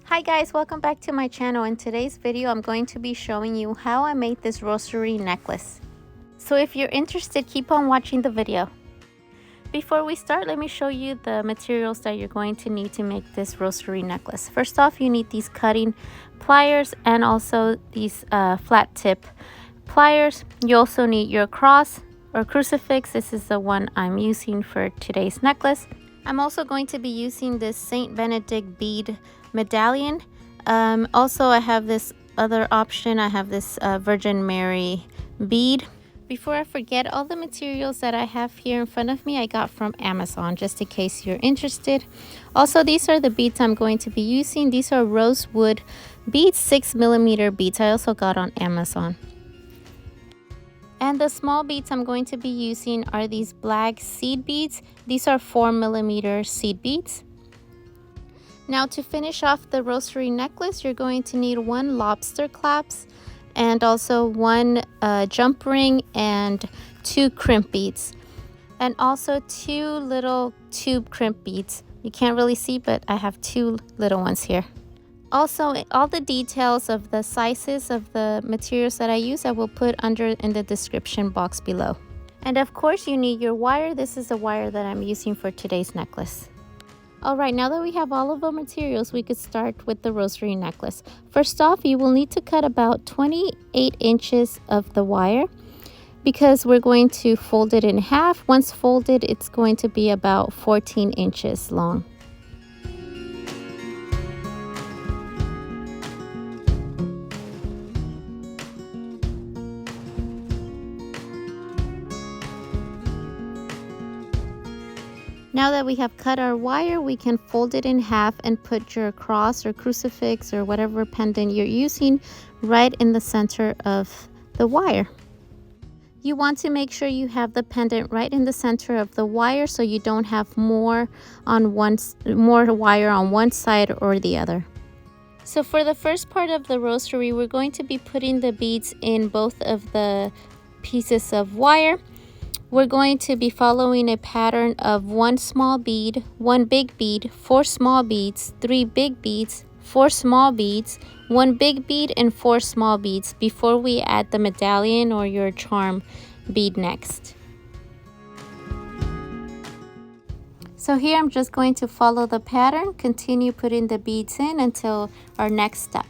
Hi guys, welcome back to my channel. In today's video, I'm going to be showing you how I made this rosary necklace. So if you're interested, keep on watching the video. Before we start, let me show you the materials that you're going to need to make this rosary necklace. First off, you need these cutting pliers and also these flat tip pliers. You also need your cross or crucifix. This is the one I'm using for today's necklace. I'm also going to be using this Saint Benedict bead medallion. Also, I have this other option. I have this Virgin Mary bead. Before I forget, all the materials that I have here in front of me I got from Amazon, just in case you're interested. Also, these are the beads I'm going to be using. These are rosewood beads, 6mm beads. I also got on Amazon. And the small beads I'm going to be using are these black seed beads. These are 4mm seed beads. Now to finish off the rosary necklace, you're going to need one lobster clasp and also one jump ring and 2 crimp beads. And also 2 little tube crimp beads. You can't really see, but I have 2 little ones here. Also, all the details of the sizes of the materials that I use, I will put under in the description box below. And of course, you need your wire. This is the wire that I'm using for today's necklace. Alright, now that we have all of the materials, we could start with the rosary necklace. First off, you will need to cut about 28 inches of the wire because we're going to fold it in half. Once folded, it's going to be about 14 inches long. Now that we have cut our wire, we can fold it in half and put your cross or crucifix or whatever pendant you're using right in the center of the wire. You want to make sure you have the pendant right in the center of the wire so you don't have more wire on one side or the other. So for the first part of the rosary, we're going to be putting the beads in both of the pieces of wire. We're going to be following a pattern of 1 small bead, 1 big bead, 4 small beads, 3 big beads, 4 small beads, 1 big bead, and 4 small beads before we add the medallion or your charm bead next. So here I'm just going to follow the pattern, continue putting the beads in until our next step.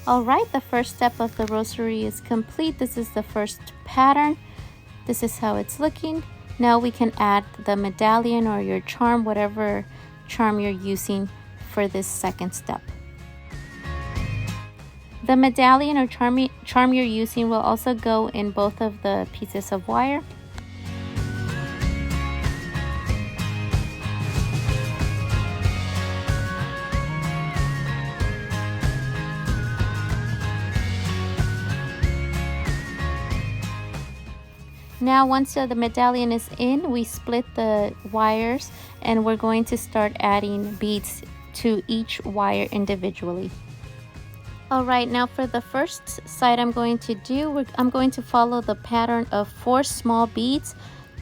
Alright, the first step of the rosary is complete. This is the first pattern. This is how it's looking. Now we can add the medallion or your charm, whatever charm you're using for this second step. The medallion or charm you're using will also go in both of the pieces of wire. Now once the medallion is in, we split the wires and we're going to start adding beads to each wire individually. Alright, now for the first side I'm going to do, I'm going to follow the pattern of 4 small beads,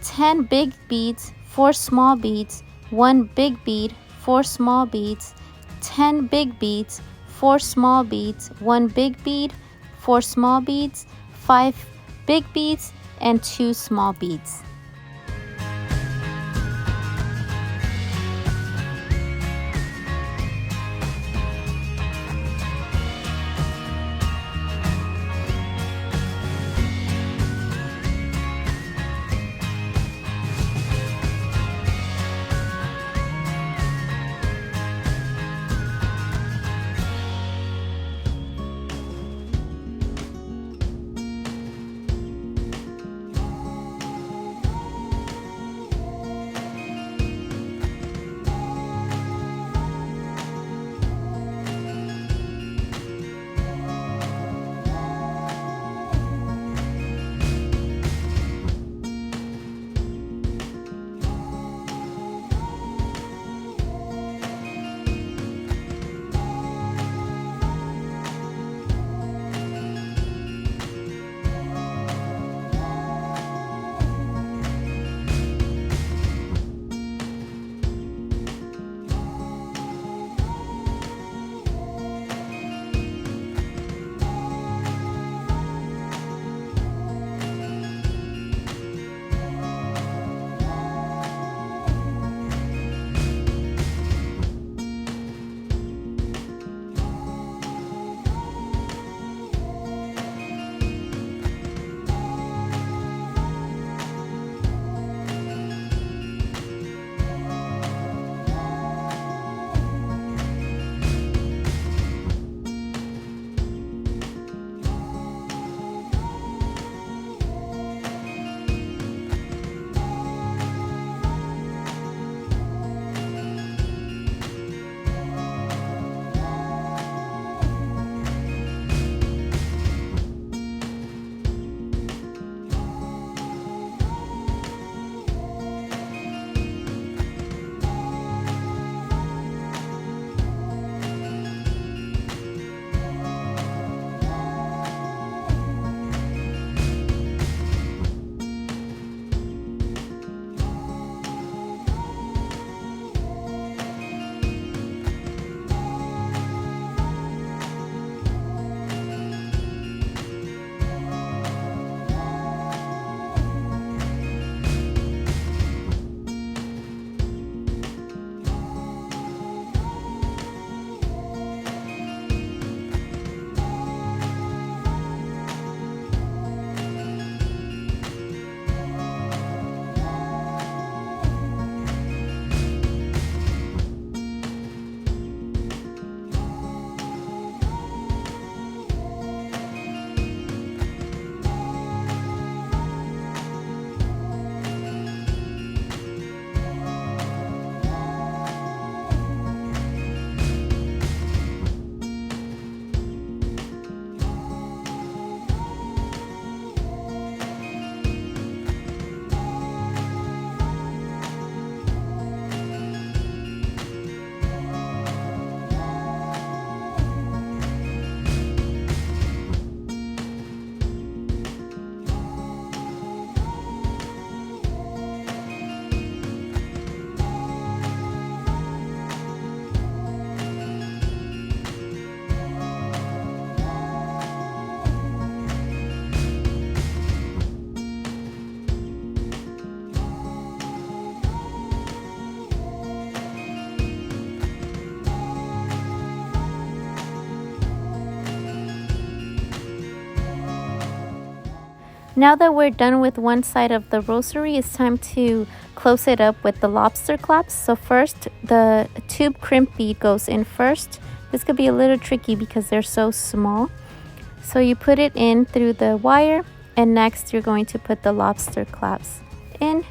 10 big beads, 4 small beads, 1 big bead, 4 small beads, 10 big beads, 4 small beads, 1 big bead, 4 small beads, 5 big beads, and 2 small beads. Now that we're done with one side of the rosary, it's time to close it up with the lobster clasp. So first, the tube crimp bead goes in first. This could be a little tricky because they're so small. So you put it in through the wire, and next you're going to put the lobster clasp in.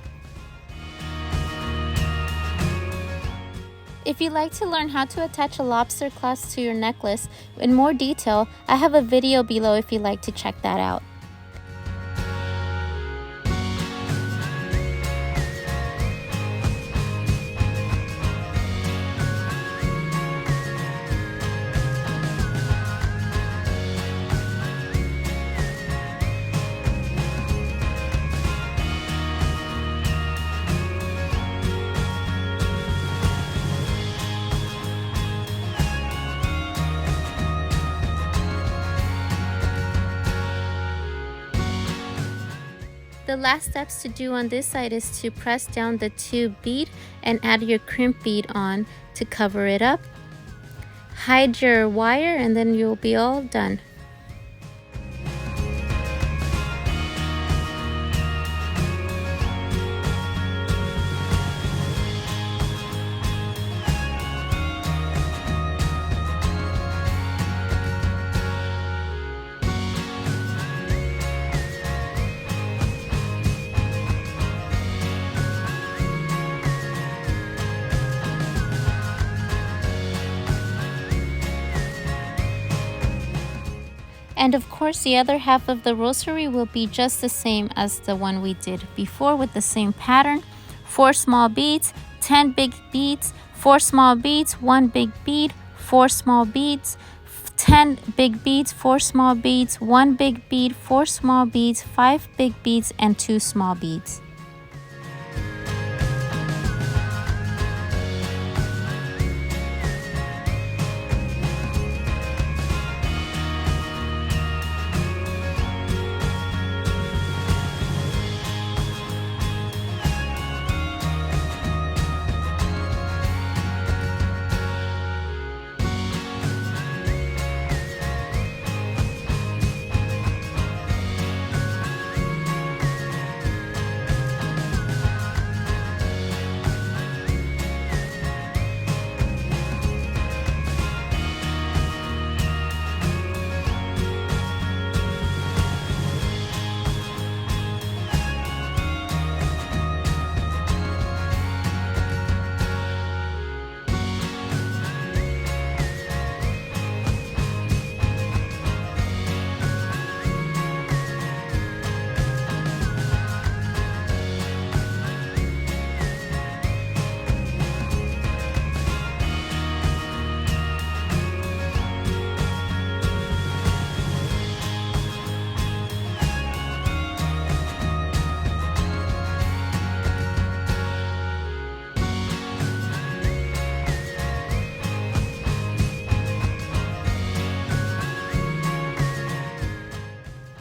If you'd like to learn how to attach a lobster clasp to your necklace in more detail, I have a video below if you'd like to check that out. The last steps to do on this side is to press down the tube bead and add your crimp bead on to cover it up. Hide your wire and then you'll be all done. And of course, the other half of the rosary will be just the same as the one we did before with the same pattern. 4 small beads, 10 big beads, 4 small beads, 1 big bead, 4 small beads, 10 big beads, 4 small beads, 1 big bead, 4 small beads, 5 big beads, and 2 small beads.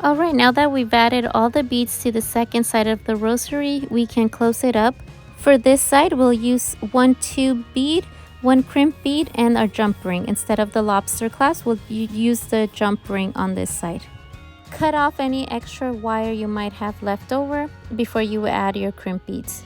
Alright, now that we've added all the beads to the second side of the rosary, we can close it up. For this side, we'll use 1 tube bead, 1 crimp bead, and our jump ring. Instead of the lobster clasp, we'll use the jump ring on this side. Cut off any extra wire you might have left over before you add your crimp beads.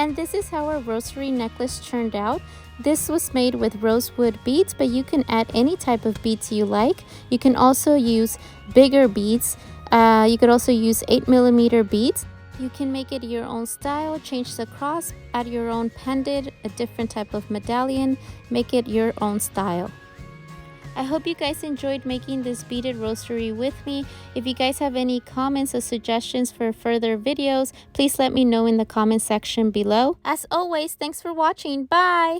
And this is how our rosary necklace turned out. This was made with rosewood beads, but you can add any type of beads you like. You can also use bigger beads. You could also use 8mm beads. You can make it your own style, change the clasp, add your own pendant, a different type of medallion, make it your own style. I hope you guys enjoyed making this beaded rosary with me. If you guys have any comments or suggestions for further videos, please let me know in the comment section below. As always, thanks for watching. Bye!